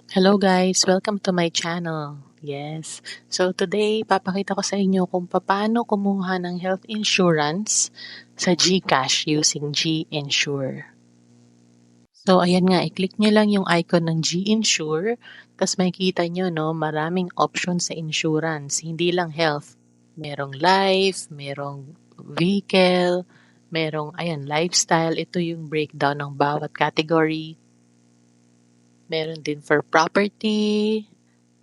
Hello guys, welcome to my channel. Yes. So today, papakita ko sa inyo kung paano kumuha ng health insurance sa GCash using G-Insure. So ayan nga, i-click nyo lang yung icon ng G-Insure, tapos makikita nyo no, maraming options sa insurance, hindi lang health. Merong life, merong vehicle, merong ayan, lifestyle. Ito yung breakdown ng bawat category. Meron din for property.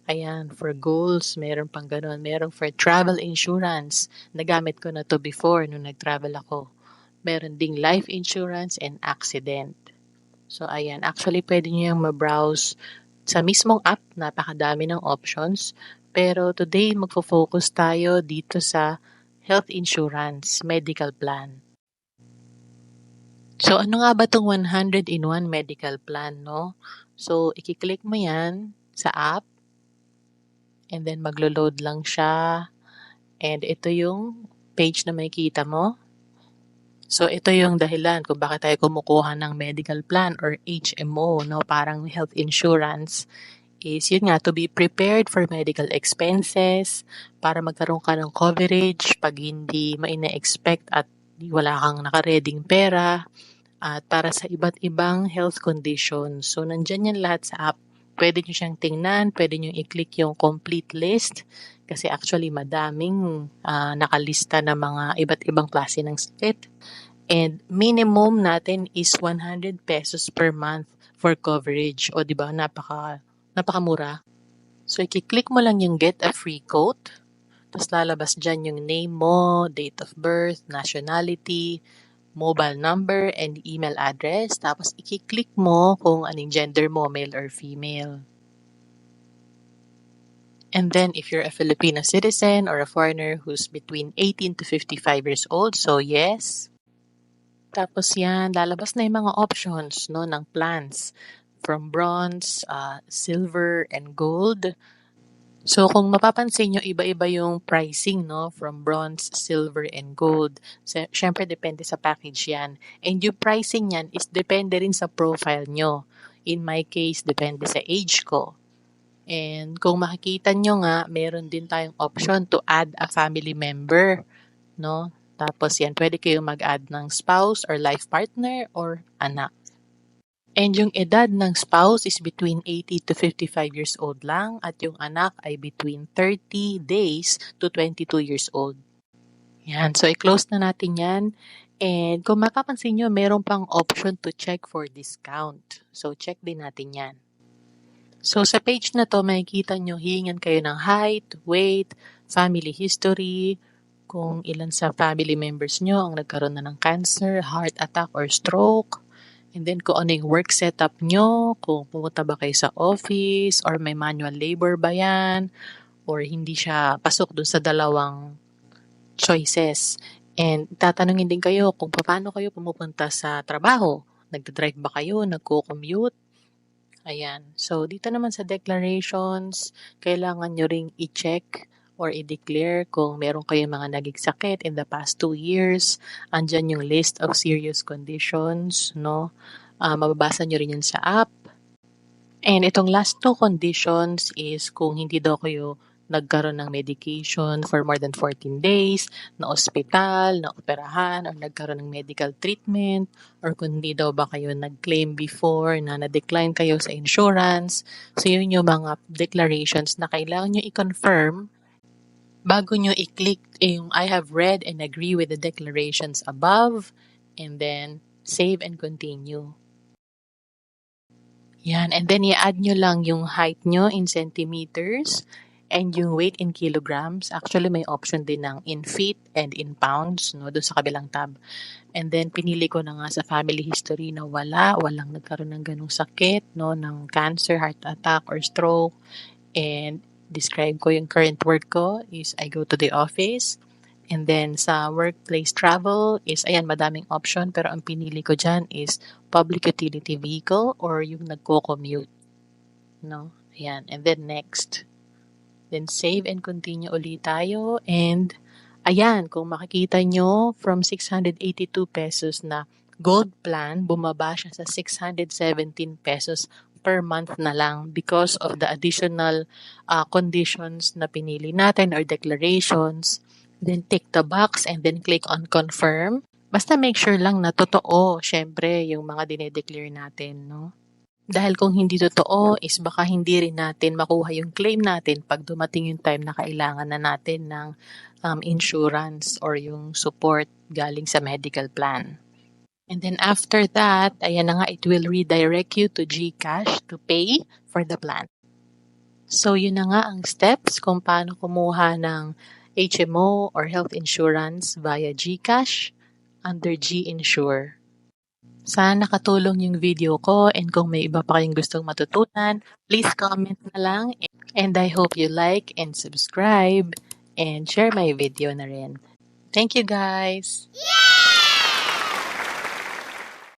Ayan, for goals, meron pang ganun. Meron for travel insurance. Nagamit ko na to before nung nag-travel ako. Meron ding life insurance and accident. So, ayan. Actually, pwede nyo yung ma-browse sa mismong app. Napakadami ng options. Pero today, magfo-focus tayo dito sa health insurance, medical plan. So, ano nga ba itong 100-in-1 medical plan, no? So, i-click mo yan sa app. And then maglo-load lang siya. And ito yung page na makikita mo. So ito yung dahilan kung bakit tayo kumukuha ng medical plan or HMO, no? Parang health insurance is yun nga, to be prepared for medical expenses, para magkaroon ka ng coverage pag hindi mo ina-expect at wala kang nakareding pera, at para sa iba't ibang health conditions. So nandyan yan lahat sa app. Pwede nyo siyang tingnan, pwede nyo i-click yung complete list kasi actually madaming nakalista na mga iba't ibang klase ng sakit. And minimum natin is 100 pesos per month for coverage. O di ba napakamura. So i-click mo lang yung get a free quote. Tapos lalabas dyan yung name mo, date of birth, nationality, mobile number, and email address. Tapos i-click mo kung anong gender mo, male or female. And then if you're a Filipino citizen or a foreigner who's between 18 to 55 years old, so yes. Tapos yan, lalabas na yung mga options no, ng plans from bronze, silver, and gold. So kung mapapansin nyo, iba-iba yung pricing no, from bronze, silver, and gold. So, syempre, depende sa package yan. And yung pricing yan is depende rin sa profile nyo. In my case, depende sa age ko. And kung makikita nyo nga, meron din tayong option to add a family member, no? Tapos yan, pwede kayong mag-add ng spouse or life partner or anak. And yung edad ng spouse is between 80 to 55 years old lang at yung anak ay between 30 days to 22 years old. Yan, so i-close na natin yan. And kung mapapansin nyo, meron pang option to check for discount. So check din natin yan. So sa page na to, makikita nyo, hihingan kayo ng height, weight, family history, kung ilan sa family members nyo ang nagkaroon na ng cancer, heart attack, or stroke. And then kung ano yung work setup nyo, kung pumunta ba kayo sa office, or may manual labor ba yan, or hindi siya pasok dun sa dalawang choices. And tatanungin din kayo kung paano kayo pumupunta sa trabaho. Nagdadrive ba kayo? Nagko-commute? Ayan. So, dito naman sa declarations, kailangan nyo ring i-check or i-declare kung meron kayong mga naging sakit in the past 2 years. Andyan yung list of serious conditions, no? Mababasa nyo rin yun sa app. And itong last 2 conditions is kung hindi daw kayo nagkaroon ng medication for more than 14 days, na ospital, na operahan, or nagkaroon ng medical treatment, or kung hindi daw ba kayo nag-claim before na na-decline kayo sa insurance. So yun yung mga declarations na kailangan nyo i-confirm bago nyo i-click yung I have read and agree with the declarations above, and then save and continue. Yan, and then i-add nyo lang yung height nyo in centimeters and yung weight in kilograms. Actually, may option din ng in feet and in pounds, no, doon sa kabilang tab. And then, pinili ko na nga sa family history na walang nagkaroon ng ganong sakit, no, ng cancer, heart attack, or stroke. And describe ko yung current work ko is I go to the office. And then sa workplace travel is, ayan, madaming option. Pero ang pinili ko dyan is public utility vehicle or yung nagko-commute. No? Ayan. And then next. Then save and continue ulit tayo. And ayan, kung makikita nyo, from 682 pesos na gold plan, bumaba siya sa 617 pesos per month na lang because of the additional conditions na pinili natin or declarations. Then tick the box and then click on confirm. Basta make sure lang na totoo, syempre, yung mga dinedeclare natin, no? Dahil kung hindi totoo is baka hindi rin natin makuha yung claim natin pag dumating yung time na kailangan na natin ng insurance or yung support galing sa medical plan. And then after that, ayan na nga, it will redirect you to GCash to pay for the plan. So yun na nga ang steps kung paano kumuha ng HMO or health insurance via GCash under G-Insure. Sana nakatulong yung video ko, and kung may iba pa kayong gustong matutunan, please comment na lang, and I hope you like and subscribe and share my video na rin. Thank you guys!